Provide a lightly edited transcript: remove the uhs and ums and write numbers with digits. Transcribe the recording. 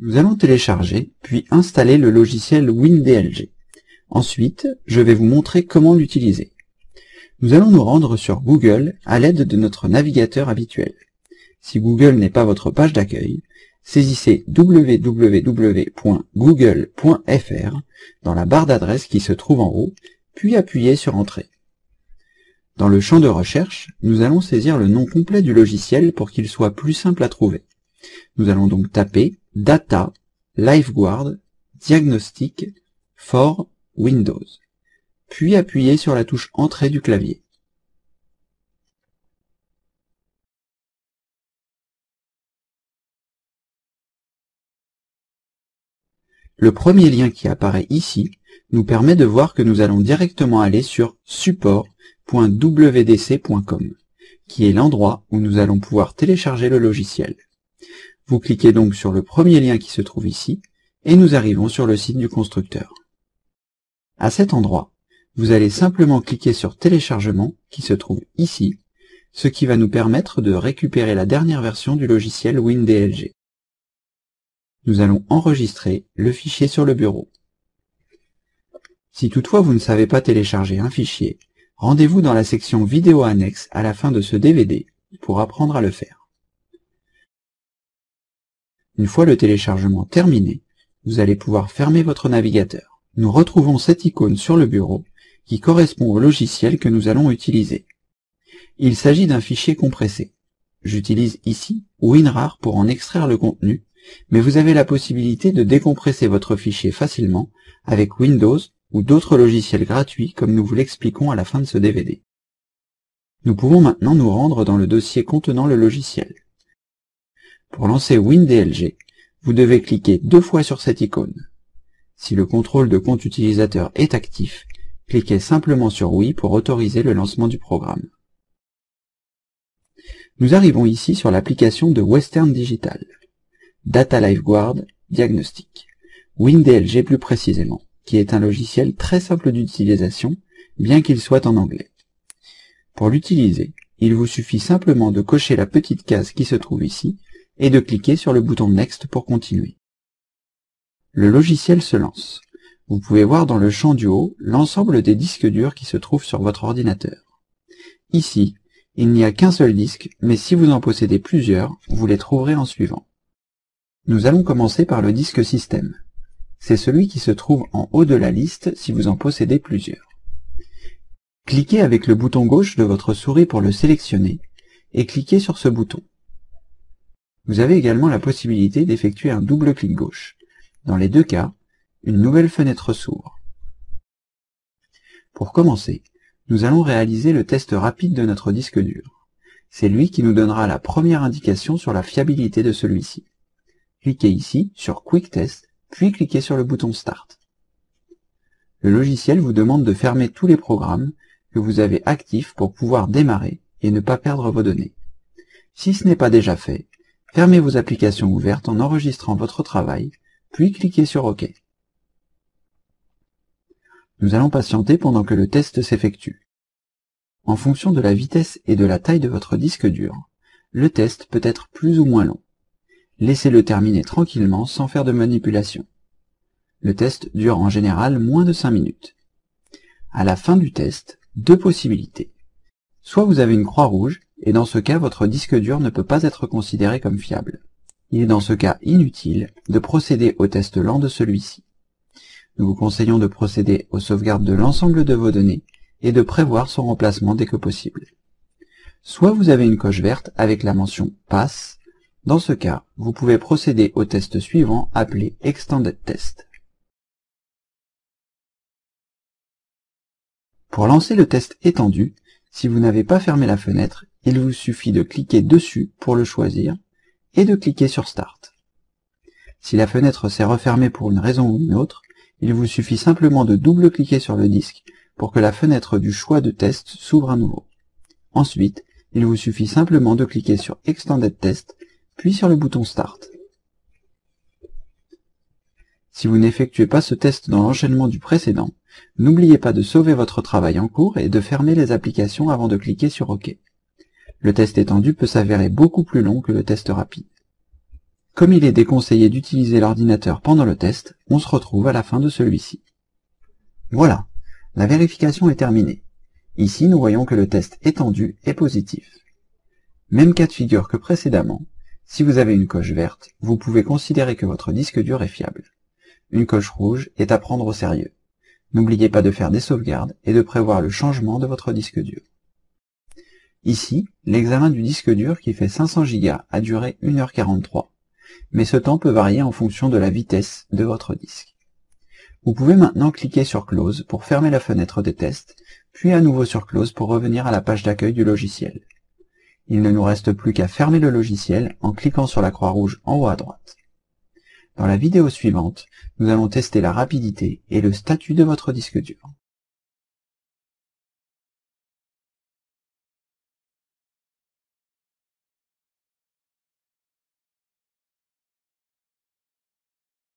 Nous allons télécharger, puis installer le logiciel WinDLG. Ensuite, je vais vous montrer comment l'utiliser. Nous allons nous rendre sur Google à l'aide de notre navigateur habituel. Si Google n'est pas votre page d'accueil, saisissez www.google.fr dans la barre d'adresse qui se trouve en haut, puis appuyez sur Entrée. Dans le champ de recherche, nous allons saisir le nom complet du logiciel pour qu'il soit plus simple à trouver. Nous allons donc taper Data Lifeguard Diagnostic for Windows, puis appuyer sur la touche Entrée du clavier. Le premier lien qui apparaît ici nous permet de voir que nous allons directement aller sur support.wdc.com, qui est l'endroit où nous allons pouvoir télécharger le logiciel. Vous cliquez donc sur le premier lien qui se trouve ici, et nous arrivons sur le site du constructeur. À cet endroit, vous allez simplement cliquer sur Téléchargement, qui se trouve ici, ce qui va nous permettre de récupérer la dernière version du logiciel WinDLG. Nous allons enregistrer le fichier sur le bureau. Si toutefois vous ne savez pas télécharger un fichier, rendez-vous dans la section vidéo annexe à la fin de ce DVD pour apprendre à le faire. Une fois le téléchargement terminé, vous allez pouvoir fermer votre navigateur. Nous retrouvons cette icône sur le bureau qui correspond au logiciel que nous allons utiliser. Il s'agit d'un fichier compressé. J'utilise ici WinRAR pour en extraire le contenu, mais vous avez la possibilité de décompresser votre fichier facilement avec Windows ou d'autres logiciels gratuits comme nous vous l'expliquons à la fin de ce DVD. Nous pouvons maintenant nous rendre dans le dossier contenant le logiciel. Pour lancer WinDLG, vous devez cliquer 2 fois sur cette icône. Si le contrôle de compte utilisateur est actif, cliquez simplement sur Oui pour autoriser le lancement du programme. Nous arrivons ici sur l'application de Western Digital, Data Lifeguard Diagnostic, WinDLG plus précisément, qui est un logiciel très simple d'utilisation, bien qu'il soit en anglais. Pour l'utiliser, il vous suffit simplement de cocher la petite case qui se trouve ici, et de cliquer sur le bouton Next pour continuer. Le logiciel se lance. Vous pouvez voir dans le champ du haut l'ensemble des disques durs qui se trouvent sur votre ordinateur. Ici, il n'y a qu'un seul disque, mais si vous en possédez plusieurs, vous les trouverez en suivant. Nous allons commencer par le disque système. C'est celui qui se trouve en haut de la liste si vous en possédez plusieurs. Cliquez avec le bouton gauche de votre souris pour le sélectionner et cliquez sur ce bouton. Vous avez également la possibilité d'effectuer un double clic gauche. Dans les deux cas, une nouvelle fenêtre s'ouvre. Pour commencer, nous allons réaliser le test rapide de notre disque dur. C'est lui qui nous donnera la première indication sur la fiabilité de celui-ci. Cliquez ici sur Quick Test, puis cliquez sur le bouton Start. Le logiciel vous demande de fermer tous les programmes que vous avez actifs pour pouvoir démarrer et ne pas perdre vos données. Si ce n'est pas déjà fait, fermez vos applications ouvertes en enregistrant votre travail, puis cliquez sur OK. Nous allons patienter pendant que le test s'effectue. En fonction de la vitesse et de la taille de votre disque dur, le test peut être plus ou moins long. Laissez-le terminer tranquillement sans faire de manipulation. Le test dure en général moins de 5 minutes. À la fin du test, 2 possibilités. Soit vous avez une croix rouge, et dans ce cas, votre disque dur ne peut pas être considéré comme fiable. Il est dans ce cas inutile de procéder au test lent de celui-ci. Nous vous conseillons de procéder aux sauvegardes de l'ensemble de vos données et de prévoir son remplacement dès que possible. Soit vous avez une coche verte avec la mention « Pass ». Dans ce cas, vous pouvez procéder au test suivant appelé « Extended Test ». Pour lancer le test étendu, si vous n'avez pas fermé la fenêtre, il vous suffit de cliquer dessus pour le choisir et de cliquer sur Start. Si la fenêtre s'est refermée pour une raison ou une autre, il vous suffit simplement de double-cliquer sur le disque pour que la fenêtre du choix de test s'ouvre à nouveau. Ensuite, il vous suffit simplement de cliquer sur Extended Test, puis sur le bouton Start. Si vous n'effectuez pas ce test dans l'enchaînement du précédent, n'oubliez pas de sauver votre travail en cours et de fermer les applications avant de cliquer sur OK. Le test étendu peut s'avérer beaucoup plus long que le test rapide. Comme il est déconseillé d'utiliser l'ordinateur pendant le test, on se retrouve à la fin de celui-ci. Voilà, la vérification est terminée. Ici, nous voyons que le test étendu est positif. Même cas de figure que précédemment, si vous avez une coche verte, vous pouvez considérer que votre disque dur est fiable. Une coche rouge est à prendre au sérieux. N'oubliez pas de faire des sauvegardes et de prévoir le changement de votre disque dur. Ici, l'examen du disque dur qui fait 500 Go a duré 1h43, mais ce temps peut varier en fonction de la vitesse de votre disque. Vous pouvez maintenant cliquer sur Close pour fermer la fenêtre des tests, puis à nouveau sur Close pour revenir à la page d'accueil du logiciel. Il ne nous reste plus qu'à fermer le logiciel en cliquant sur la croix rouge en haut à droite. Dans la vidéo suivante, nous allons tester la rapidité et le statut de votre disque dur.